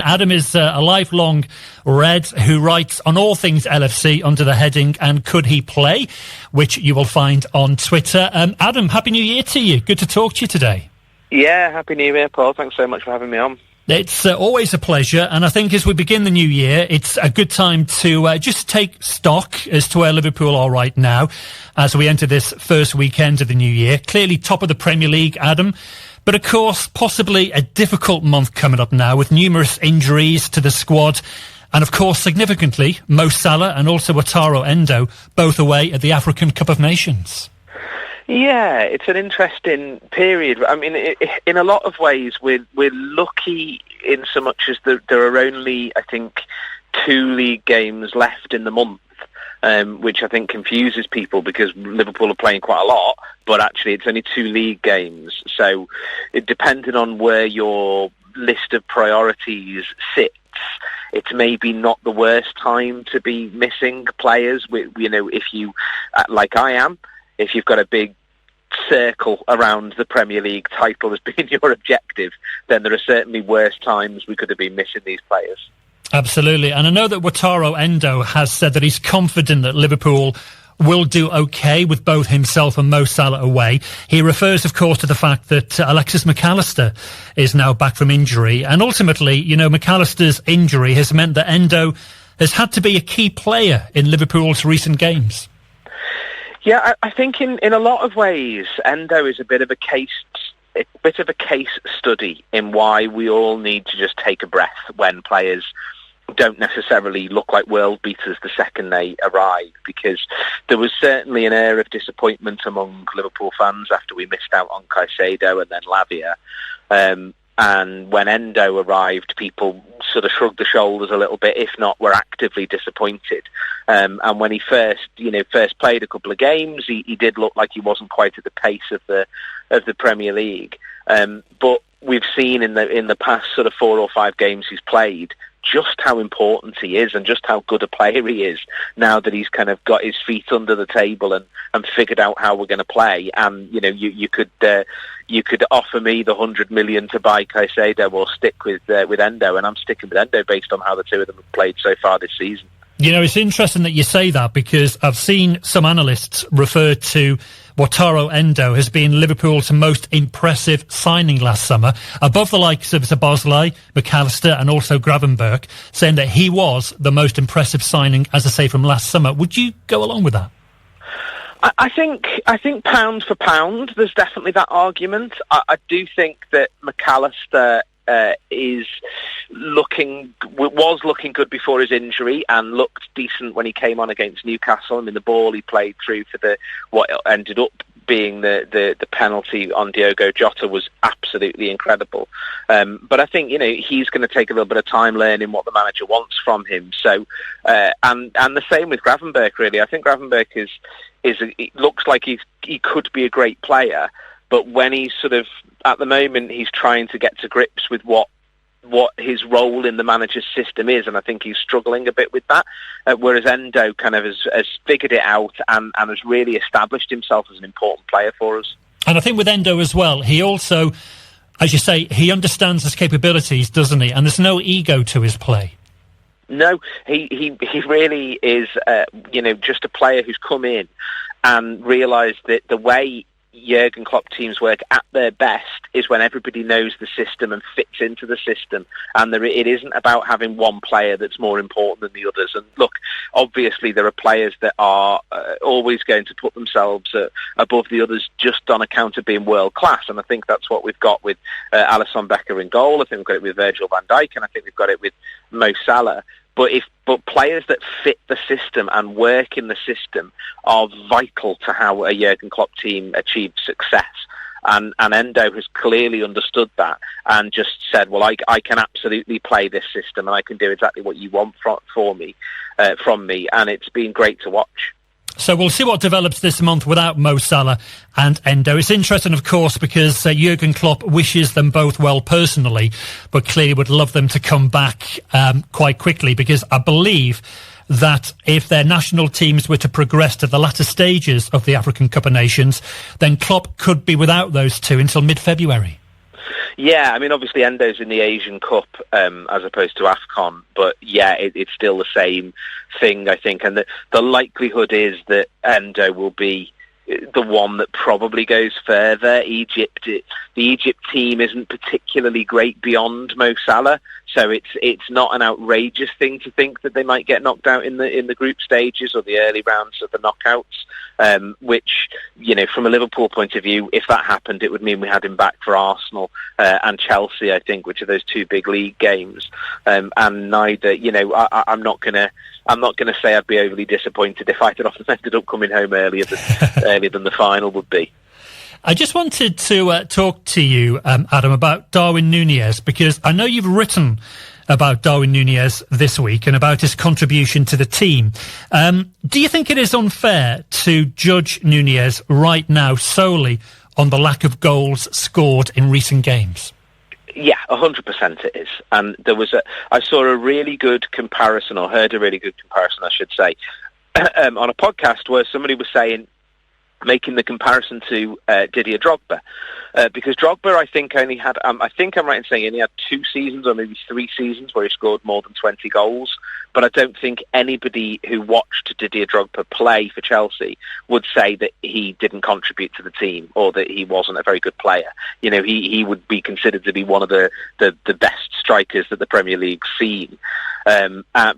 Adam is a lifelong Red who writes on all things LFC under the heading "And Could He Play?", which you will find on Twitter. Adam, Happy New Year to you. Good to talk to you today. Yeah, Happy New Year, Paul. Thanks so much for having me on. It's always a pleasure, and I think as we begin the new year, it's a good time to just take stock as to where Liverpool are right now as we enter this first weekend of the new year. Clearly top of the Premier League, Adam. But of course, possibly a difficult month coming up now with numerous injuries to the squad. And of course, significantly, Mo Salah and also Wataru Endo both away at the African Cup of Nations. Yeah, it's an interesting period. I mean, in a lot of ways, we're lucky in so much as there are only, I think, 2 league games left in the month. Which I think confuses people because Liverpool are playing quite a lot, but actually it's only 2 league games. So it depending on where your list of priorities sits, it's maybe not the worst time to be missing players. If you, like I am, if you've got a big circle around the Premier League title as being your objective, then there are certainly worse times we could have been missing these players. Absolutely. And I know that Wataru Endo has said that he's confident that Liverpool will do okay with both himself and Mo Salah away. He refers, of course, to the fact that Alexis McAllister is now back from injury. And ultimately, McAllister's injury has meant that Endo has had to be a key player in Liverpool's recent games. Yeah, I think in a lot of ways, Endo is a bit of a case study in why we all need to just take a breath when players don't necessarily look like world beaters the second they arrive, because there was certainly an air of disappointment among Liverpool fans after we missed out on Caicedo and then Lavia. And when Endo arrived, people sort of shrugged the shoulders a little bit, if not were actively disappointed. And when he first played a couple of games, he did look like he wasn't quite at the pace of the Premier League. But we've seen in the past sort of 4 or 5 games he's played just how important he is and just how good a player he is now that he's kind of got his feet under the table and figured out how we're going to play. And you could offer me the 100 million to buy Caicedo or stick with Endo, and I'm sticking with Endo based on how the two of them have played so far this season. It's interesting that you say that, because I've seen some analysts refer to Wataru Endo as being Liverpool's most impressive signing last summer, above the likes of Szoboszlai, McAllister and also Gravenberch, saying that he was the most impressive signing, as I say, from last summer. Would you go along with that? I think pound for pound, there's definitely that argument. I do think that McAllister was looking good before his injury and looked decent when he came on against Newcastle. I mean, the ball he played through for what ended up being the penalty on Diogo Jota was absolutely incredible. But I think he's going to take a little bit of time learning what the manager wants from him. So and the same with Gravenberch, really. I think Gravenberch it looks like he could be a great player. But when he's at the moment, he's trying to get to grips with what his role in the manager's system is, and I think he's struggling a bit with that. Whereas Endo kind of has figured it out and has really established himself as an important player for us. And I think with Endo as well, he also, as you say, he understands his capabilities, doesn't he? And there's no ego to his play. No, he really is, just a player who's come in and realised that the way Jurgen Klopp teams work at their best is when everybody knows the system and fits into the system, and it isn't about having one player that's more important than the others. And look, obviously there are players that are always going to put themselves above the others just on account of being world class, and I think that's what we've got with Alisson Becker in goal. I think we've got it with Virgil van Dijk, and I think we've got it with Mo Salah. But players that fit the system and work in the system are vital to how a Jurgen Klopp team achieves success. And Endo has clearly understood that and just said, well, I can absolutely play this system and I can do exactly what you want from me. And it's been great to watch. So we'll see what develops this month without Mo Salah and Endo. It's interesting, of course, because Jurgen Klopp wishes them both well personally, but clearly would love them to come back quite quickly, because I believe that if their national teams were to progress to the latter stages of the African Cup of Nations, then Klopp could be without those two until mid-February. Yeah, I mean, obviously Endo's in the Asian Cup as opposed to AFCON, but yeah, it's still the same thing, I think, and the likelihood is that Endo will be the one that probably goes further. The Egypt team isn't particularly great beyond Mo Salah, so it's not an outrageous thing to think that they might get knocked out in the group stages or the early rounds of the knockouts. Which, from a Liverpool point of view, if that happened, it would mean we had him back for Arsenal and Chelsea, I think, which are those two big league games. And neither, I'm not gonna say I'd be overly disappointed if I'd ended up coming home earlier than the final would be. I just wanted to talk to you, Adam, about Darwin Núñez, because I know you've written about Darwin Núñez this week and about his contribution to the team. Do you think it is unfair to judge Núñez right now solely on the lack of goals scored in recent games? Yeah, 100% it is. And I saw a really good comparison, or heard a really good comparison, I should say, on a podcast where somebody was making the comparison to Didier Drogba, because Drogba, I think, only had, I think I'm right in saying he only had 2 seasons or maybe 3 seasons where he scored more than 20 goals, but I don't think anybody who watched Didier Drogba play for Chelsea would say that he didn't contribute to the team or that he wasn't a very good player. He would be considered to be one of the best strikers that the Premier League's seen,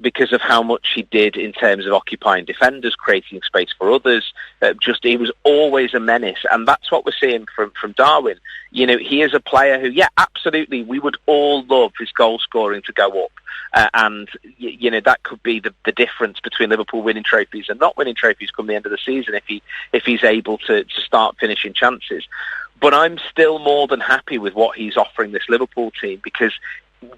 because of how much he did in terms of occupying defenders, creating space for others. He was always a menace, and that's what we're seeing from Darwin. He is a player who, yeah, absolutely, we would all love his goal scoring to go up, and that could be the difference between Liverpool winning trophies and not winning trophies come the end of the season if he's able to start finishing chances. But I'm still more than happy with what he's offering this Liverpool team, because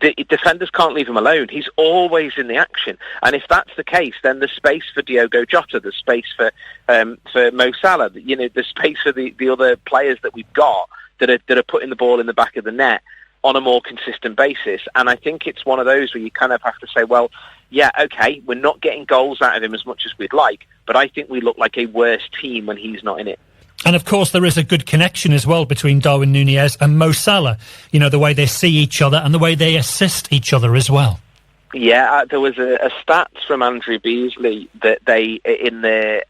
the defenders can't leave him alone. He's always in the action, and if that's the case, then there's space for Diogo Jota, there's space for Mo Salah, there's space for the other players that we've got that are putting the ball in the back of the net on a more consistent basis. And I think it's one of those where you kind of have to say, well, yeah, okay, we're not getting goals out of him as much as we'd like, but I think we look like a worse team when he's not in it. And of course, there is a good connection as well between Darwin Núñez and Mo Salah. The way they see each other and the way they assist each other as well. Yeah, there was a stat from Andrew Beasley that they, in the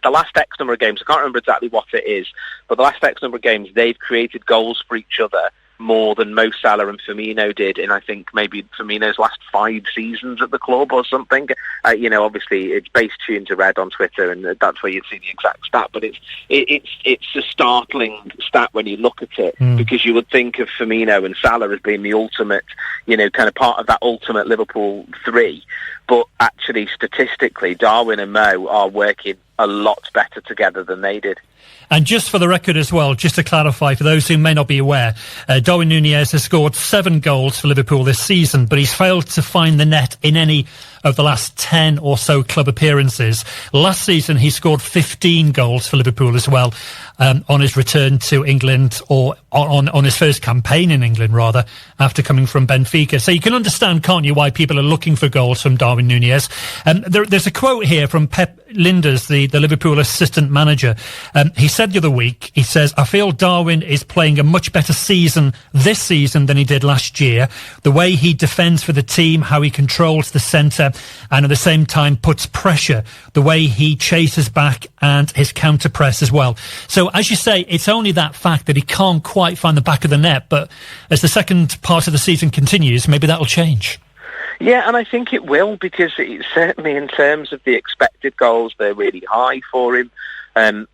last X number of games, I can't remember exactly what it is, but the last X number of games, they've created goals for each other more than Mo Salah and Firmino did in, I think, maybe Firmino's last 5 seasons at the club or something. Obviously it's base tuned to red on Twitter, and that's where you'd see the exact stat. But it's a startling stat when you look at it, because you would think of Firmino and Salah as being the ultimate, kind of part of that ultimate Liverpool 3. But actually, statistically, Darwin and Mo are working a lot better together than they did. And just for the record as well, just to clarify, for those who may not be aware, Darwin Núñez has scored 7 goals for Liverpool this season, but he's failed to find the net in any of the last 10 or so club appearances. Last season, he scored 15 goals for Liverpool as well, on his return to England, or on his first campaign in England, rather, after coming from Benfica. So you can understand, can't you, why people are looking for goals from Darwin Núñez. There's a quote here from Pep Lijnders, the Liverpool assistant manager. He said the other week, he says, "I feel Darwin is playing a much better season this season than he did last year. The way he defends for the team, how he controls the centre, and at the same time puts pressure, the way he chases back and his counter press as well." So as you say, it's only that fact that he can't quite find the back of the net, but as the second part of the season continues, maybe that'll change. Yeah, and I think it will, because certainly in terms of the expected goals, they're really high for him. I'm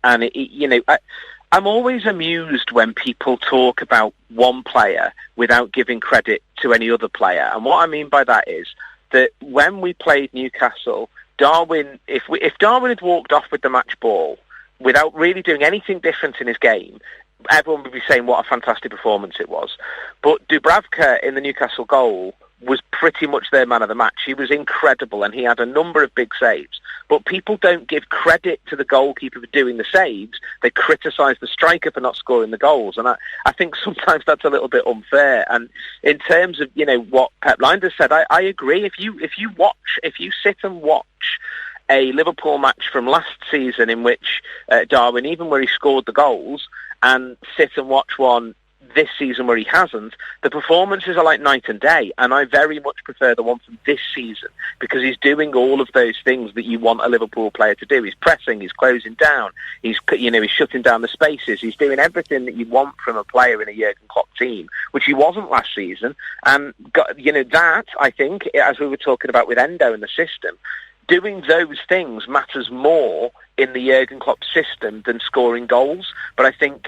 always amused when people talk about one player without giving credit to any other player. And what I mean by that is that when we played Newcastle, Darwin, if Darwin had walked off with the match ball without really doing anything different in his game, everyone would be saying what a fantastic performance it was. But Dubravka in the Newcastle goal was pretty much their man of the match. He was incredible, and he had a number of big saves. But people don't give credit to the goalkeeper for doing the saves. They criticise the striker for not scoring the goals, and I think sometimes that's a little bit unfair. And in terms of what Pep Lijnders said, I agree. If you sit and watch a Liverpool match from last season in which Darwin, even where he scored the goals, and sit and watch one this season where he hasn't, the performances are like night and day, and I very much prefer the one from this season because he's doing all of those things that you want a Liverpool player to do. He's pressing, he's closing down, he's shutting down the spaces, he's doing everything that you want from a player in a Jurgen Klopp team, which he wasn't last season. And that, I think, as we were talking about with Endo and the system, doing those things matters more in the Jurgen Klopp system than scoring goals. But I think,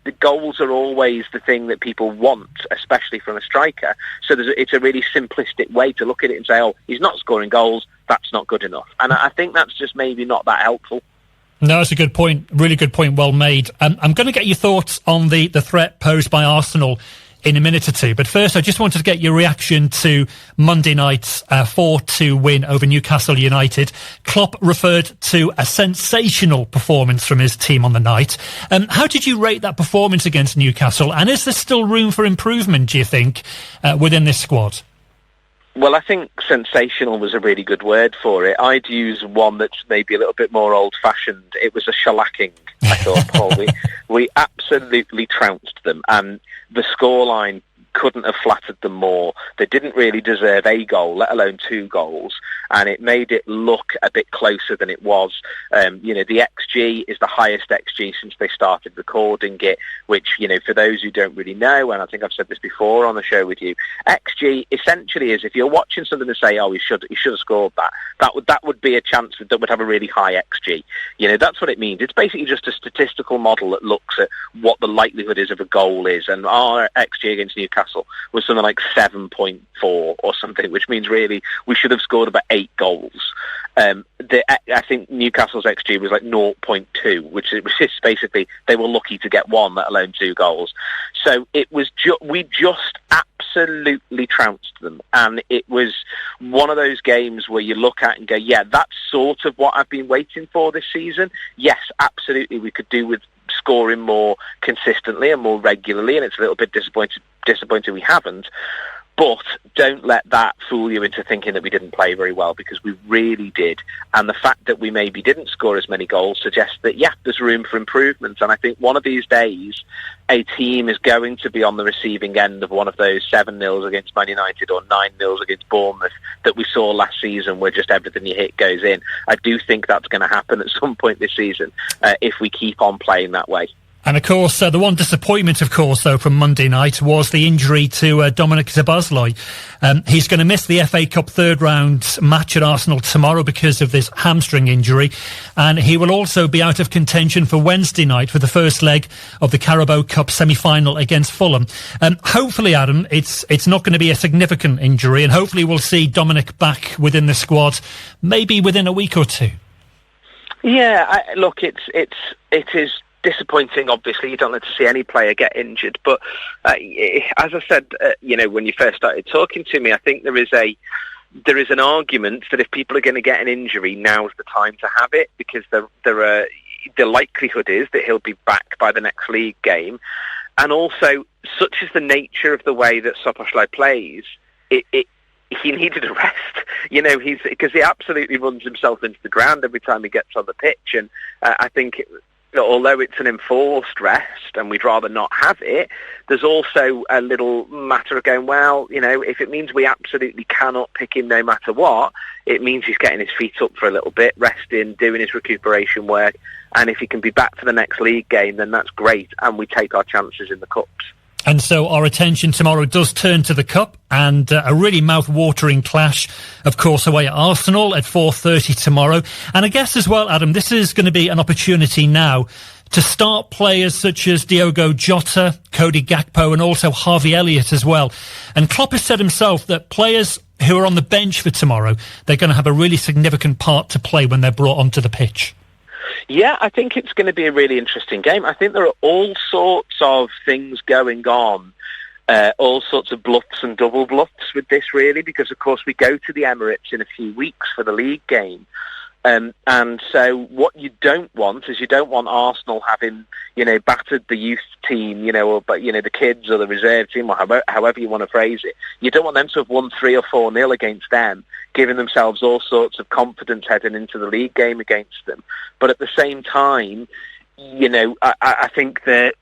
the goals are always the thing that people want, especially from a striker. So it's a really simplistic way to look at it and say, oh, he's not scoring goals, that's not good enough. And I think that's just maybe not that helpful. No, that's a good point. Really good point. Well made. I'm going to get your thoughts on the threat posed by Arsenal in a minute or two. But first, I just wanted to get your reaction to Monday night's 4-2 win over Newcastle United. Klopp referred to a sensational performance from his team on the night. How did you rate that performance against Newcastle? And is there still room for improvement, do you think, within this squad? Well, I think sensational was a really good word for it. I'd use one that's maybe a little bit more old-fashioned. It was a shellacking, I thought, Paul. We absolutely trounced them, and the scoreline couldn't have flattered them more. They didn't really deserve a goal, let alone 2 goals, and it made it look a bit closer than it was. The XG is the highest XG since they started recording it, which, for those who don't really know, and I think I've said this before on the show with you, XG essentially is if you're watching something and say, oh, he should have scored that would be a chance that would have a really high XG. That's what it means. It's basically just a statistical model that looks at what the likelihood is of a goal is, and our XG against Newcastle was something like 7.4 or something, which means really we should have scored about 8 goals. I think Newcastle's XG was like 0.2, which is basically they were lucky to get 1, let alone 2 goals. So it was we just absolutely trounced them, and it was one of those games where you look at and go, yeah, that's sort of what I've been waiting for this season. Yes, absolutely, we could do with scoring more consistently and more regularly, and it's a little bit disappointing we haven't. But don't let that fool you into thinking that we didn't play very well, because we really did. And the fact that we maybe didn't score as many goals suggests that, yeah, there's room for improvement. And I think one of these days, a team is going to be on the receiving end of one of those 7-0 against Man United or 9-0 against Bournemouth that we saw last season, where just everything you hit goes in. I do think that's going to happen at some point this season if we keep on playing that way. And, of course, the one disappointment, though, from Monday night was the injury to Dominic Szoboszlai. He's going to miss the FA Cup third-round match at Arsenal tomorrow because of this hamstring injury. And he will also be out of contention for Wednesday night for the first leg of the Carabao Cup semi-final against Fulham. Hopefully, Adam, it's not going to be a significant injury, and hopefully we'll see Dominic back within the squad maybe within a week or two. Yeah, look, it is disappointing. Obviously, you don't like to see any player get injured, but as I said, when you first started talking to me, I think there is an argument that if people are going to get an injury, now's the time to have it, because the likelihood is that he'll be back by the next league game, and also such is the nature of the way that Szoboszlai plays. He needed a rest, because he absolutely runs himself into the ground every time he gets on the pitch, and I think although it's an enforced rest and we'd rather not have it, there's also a little matter of going, well, if it means we absolutely cannot pick him no matter what, it means he's getting his feet up for a little bit, resting, doing his recuperation work, and if he can be back for the next league game, then that's great, and we take our chances in the Cups. And so our attention tomorrow does turn to the Cup, and a really mouth-watering clash, of course, away at Arsenal at 4:30 tomorrow. And I guess as well, Adam, this is going to be an opportunity now to start players such as Diogo Jota, Cody Gakpo, and also Harvey Elliott as well. And Klopp has said himself that players who are on the bench for tomorrow, they're going to have a really significant part to play when they're brought onto the pitch. Yeah, I think it's going to be a really interesting game. I think there are all sorts of things going on, all sorts of bluffs and double bluffs with this, really, because, of course, we go to the Emirates in a few weeks for the league game. And so what you don't want is you don't want Arsenal having, battered the youth team, or the kids or the reserve team, or however you want to phrase it. You don't want them to have won 3 or 4-0 against them, giving themselves all sorts of confidence heading into the league game against them. But at the same time, I think that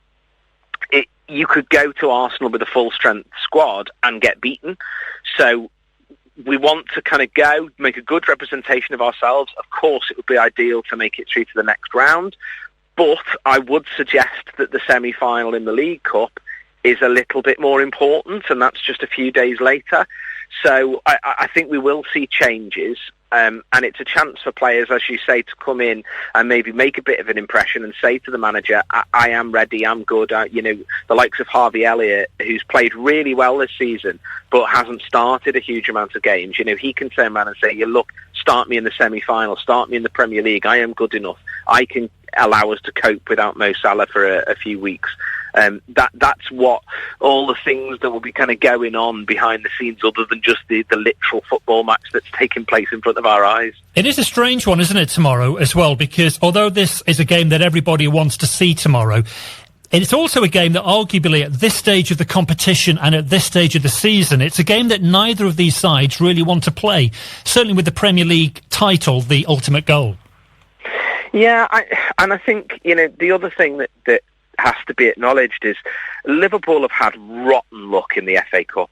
you could go to Arsenal with a full-strength squad and get beaten. So we want to kind of go, make a good representation of ourselves. Of course, it would be ideal to make it through to the next round, but I would suggest that the semi-final in the League Cup is a little bit more important, and that's just a few days later. So I think we will see changes, and it's a chance for players, as you say, to come in and maybe make a bit of an impression and say to the manager, I am ready, I'm good. The likes of Harvey Elliott, who's played really well this season, but hasn't started a huge amount of games. He can turn around and say, look, start me in the semi-final, start me in the Premier League. I am good enough. I can allow us to cope without Mo Salah for a few weeks. That's what all the things that will be kind of going on behind the scenes, other than just the literal football match that's taking place in front of our eyes. It is a strange one, isn't it, tomorrow as well, because although this is a game that everybody wants to see tomorrow, it's also a game that arguably at this stage of the competition and at this stage of the season, it's a game that neither of these sides really want to play, certainly with the Premier League title the ultimate goal. Yeah, I think, the other thing that has to be acknowledged is Liverpool have had rotten luck in the FA Cup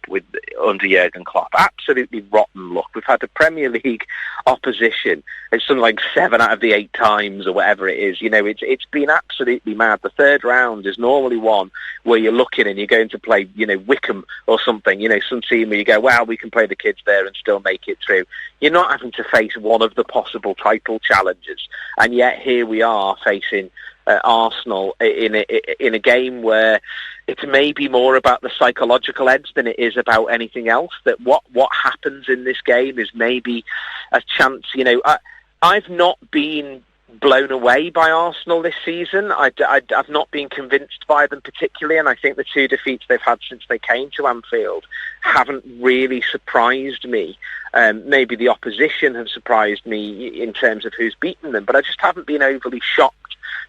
under Jurgen Klopp. Absolutely rotten luck. We've had the Premier League opposition. It's something like 7 out of the 8 times or whatever it is. It's been absolutely mad. The third round is normally one where you're looking and you're going to play, Wickham or something, some team where you go, well, we can play the kids there and still make it through. You're not having to face one of the possible title challenges. And yet here we are facing Arsenal in a game where it's maybe more about the psychological edge than it is about anything else. That what happens in this game is maybe a chance. I've not been blown away by Arsenal this season. I've not been convinced by them particularly, and I think the 2 defeats they've had since they came to Anfield haven't really surprised me. Maybe the opposition have surprised me in terms of who's beaten them, but I just haven't been overly shocked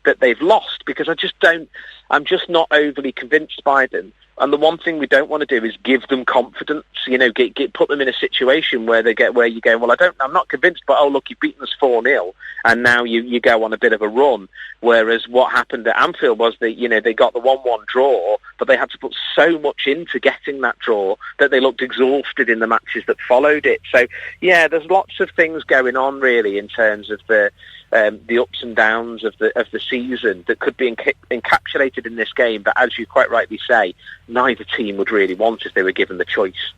that they've lost, because I'm just not overly convinced by them. And the one thing we don't want to do is give them confidence, put them in a situation where you go, well, I'm not convinced, but oh, look, you've beaten us 4-0, and now you go on a bit of a run. Whereas what happened at Anfield was that, they got the 1-1 draw, but they had to put so much into getting that draw that they looked exhausted in the matches that followed it. So, yeah, there's lots of things going on, really, in terms of the ups and downs of the season that could be encapsulated in this game. But as you quite rightly say, neither team would really want if they were given the choice.